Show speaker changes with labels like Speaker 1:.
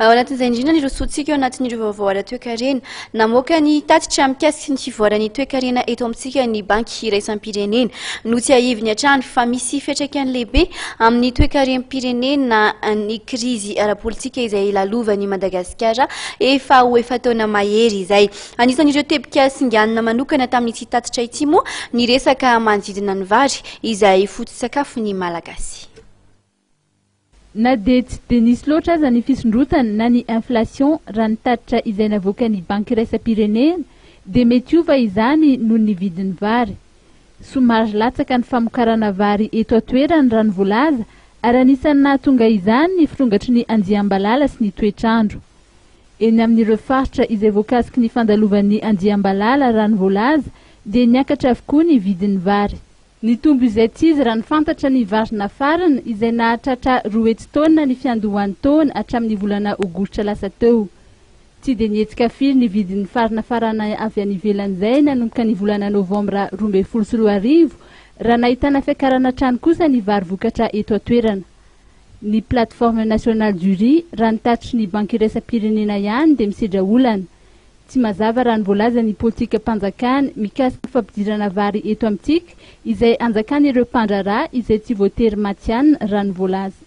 Speaker 1: anatin'izay indrindra ny rosotsika eo anatin'ireo vaovao toe-karena namoaka ny tatitra mikasika ny fivoarany toe-karena eto amintsika ny banky iraisam-pirenena no tsy ahiviny hatrany fa misy fiantraikany lehibe amin'ny toe-karena-pirenena ny krizy ara-politika izay lalovany Madagasikara efa ho efa taona mahery izay. Anisan'ireo tebika singanina manokana tamin'ity tatitra ity moa ny resaka manodidina ny vary izay foto-tsakafon'ny Malagasy.
Speaker 2: Na dia tsy dia nisy loatra aza ny fisondrotana na ny inflation raha ny tatitra izay navoaka ny banky iraisam-pirenena dia mety hiova izany noho ny vidin'ny vary. Somary latsaka ny famokarana vary eto an-toerany raha ny voalaza ary anisan'ny nahatonga izany ny fitongatry ny andiam-balala sy ny toetr'andro. Eny amin'ireo faritra izay voakasiky ny fandalovan'ny andiam-balala raha ny voalaza dia niakatra avokoa ny vidin'ny vary. Ny tombo izay tsy izy raha ny fantatra ny varina farana izay nahatratra 2 hetsy taona ny fiandohan'ny taona hatramin'ny volana aogositra lasa teo. Tsy dia nietsika firy ny vidin'ny farina farana avy any ivelan'izay nanomboka ny volana novambra 2024 raha nahitana fiakarana trano kosa ny vary vokatra eto an-toerana. Ny plateforme nationale du riz raha ny tatitry ny banky iraisam-pirenena ihany dia misedra olana. Tsy mazava raha ny voalaza ny politika mpanjakana mikasika ny fampidirana vary eto amintsika izay anjakan'ireo mpandraharaha izay tsy voatery maty ihany raha ny voalaza.